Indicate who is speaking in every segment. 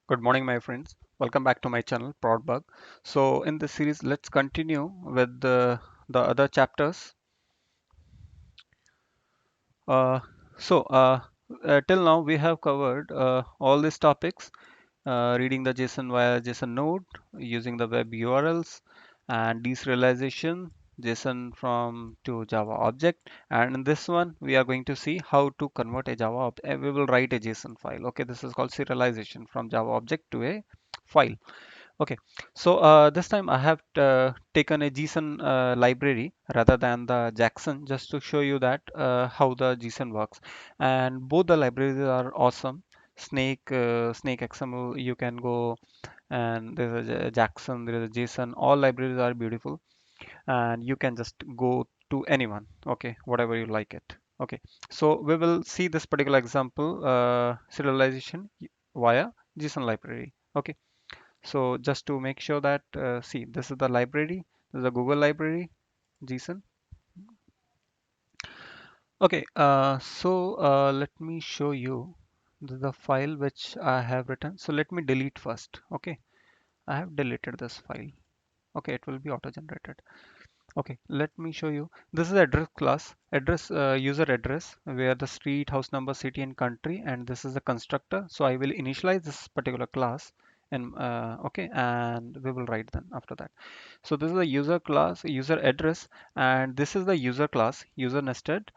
Speaker 1: Good morning, my friends. Welcome back to my channel, Proudbug. So, in this series, let's continue with the other chapters. Uh, so, till now, we have covered all these topics, reading the JSON via JSON node, using the web URLs, and deserialization, JSON from to Java object. And in this one, we are going to see how to convert a Java object. We will write a JSON file. Okay, this is called serialization from Java object to a file. Okay, so this time I have taken a JSON library rather than the Jackson just to show you that how the JSON works. And both the libraries are awesome. Snake XML, you can go, and there's a Jackson, there is a JSON. All libraries are beautiful, and you can just go to anyone. Okay, whatever you like it. Okay, so we will see this particular example, serialization via JSON library. Okay. So just to make sure that, see, this is the library, this is the Google library, JSON. Okay, let me show you the file which I have written. So let me delete first. Okay, I have deleted this file. Okay, it will be auto-generated. Okay, let me show you. This is address class, user address, where the street, house number, city, and country, and this is the constructor. So I will initialize this particular class, and okay, and we will write then after that. So this is the user class, user address, and this is the user class, user nested,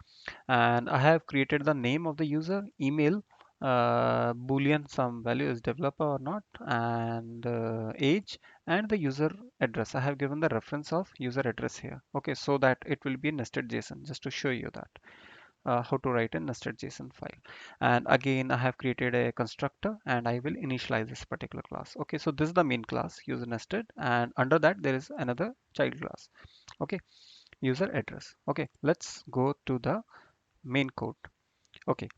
Speaker 1: and I have created the name of the user, email, boolean, some value is developer or not, and age, and the user address. I have given the reference of user address here. Okay, so that it will be nested JSON, just to show you that how to write a nested JSON file. And again, I have created a constructor and I will initialize this particular class. Okay, so this is the main class, user nested, and under that there is another child class. Okay, user address. Okay, let's go to the main code. Okay,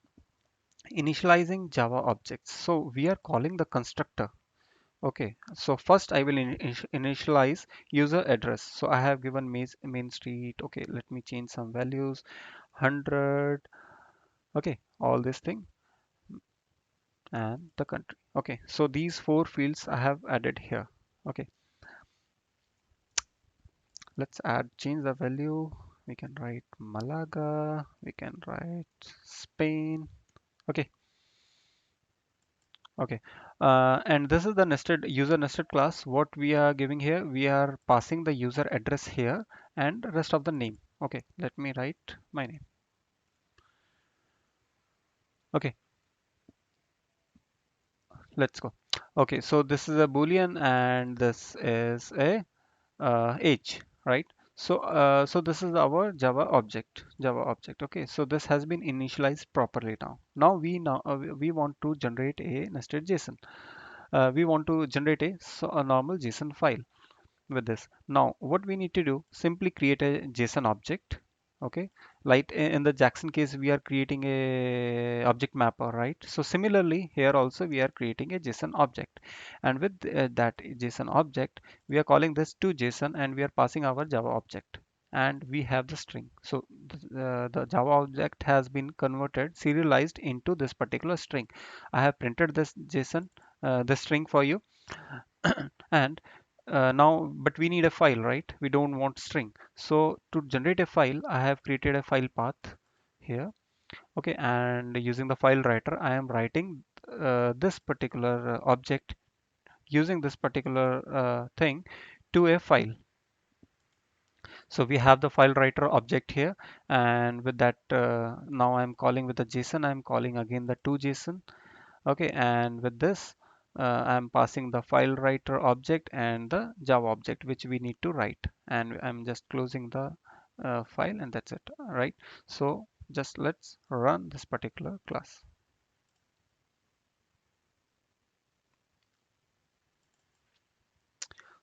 Speaker 1: initializing Java objects. So we are calling the constructor. Okay, so first I will initialize user address. So I have given main street. Okay, let me change some values. 100. Okay, all this thing and the country. Okay, so these four fields I have added here. Okay, let's change the value. We can write Malaga. We can write Spain. Okay, okay, and this is the nested user nested class. What we are giving here, we are passing the user address here and rest of the name. Okay, let me write my name. Okay, let's go. Okay, so this is a boolean and this is a age, right? So this is our Java object. Okay, so this has been initialized properly now. Now we want to generate a nested JSON. We want to generate a normal JSON file with this. Now, what we need to do, simply create a JSON object. Okay, like in the Jackson case, we are creating a object mapper, right? So similarly, here also we are creating a JSON object, and with that JSON object, we are calling this to JSON, and we are passing our Java object, and we have the string. So the Java object has been converted, serialized into this particular string. I have printed this JSON, this string for you, and now, but we need a file, right? We don't want string. So to generate a file, I have created a file path here. Okay, and using the file writer, I am writing this particular object using this particular thing to a file. So we have the file writer object here, and with that, now I'm calling with the JSON. I'm calling again the to JSON. Okay, and with this, I'm passing the file writer object and the Java object which we need to write, and I'm just closing the file, and that's it. Right, so just let's run this particular class.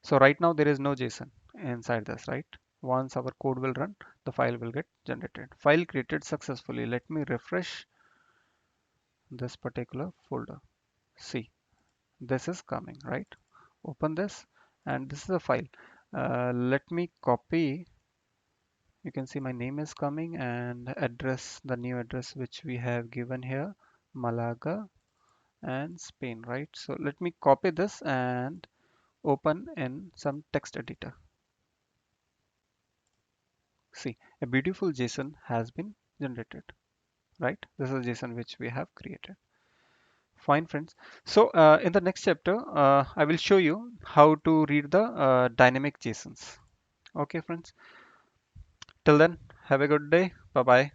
Speaker 1: So right now there is no JSON inside this, right? Once our code will run, the file will get generated. File created successfully. Let me refresh this particular folder. See, this is coming, right? Open this, and this is a file. Let me copy. You can see my name is coming, and address, the new address which we have given here, Malaga, and Spain, right? So let me copy this and open in some text editor. See, a beautiful JSON has been generated, right? This is JSON which we have created. Fine, friends. So in the next chapter, I will show you how to read the dynamic JSONs. Okay, friends. Till then, have a good day. Bye bye.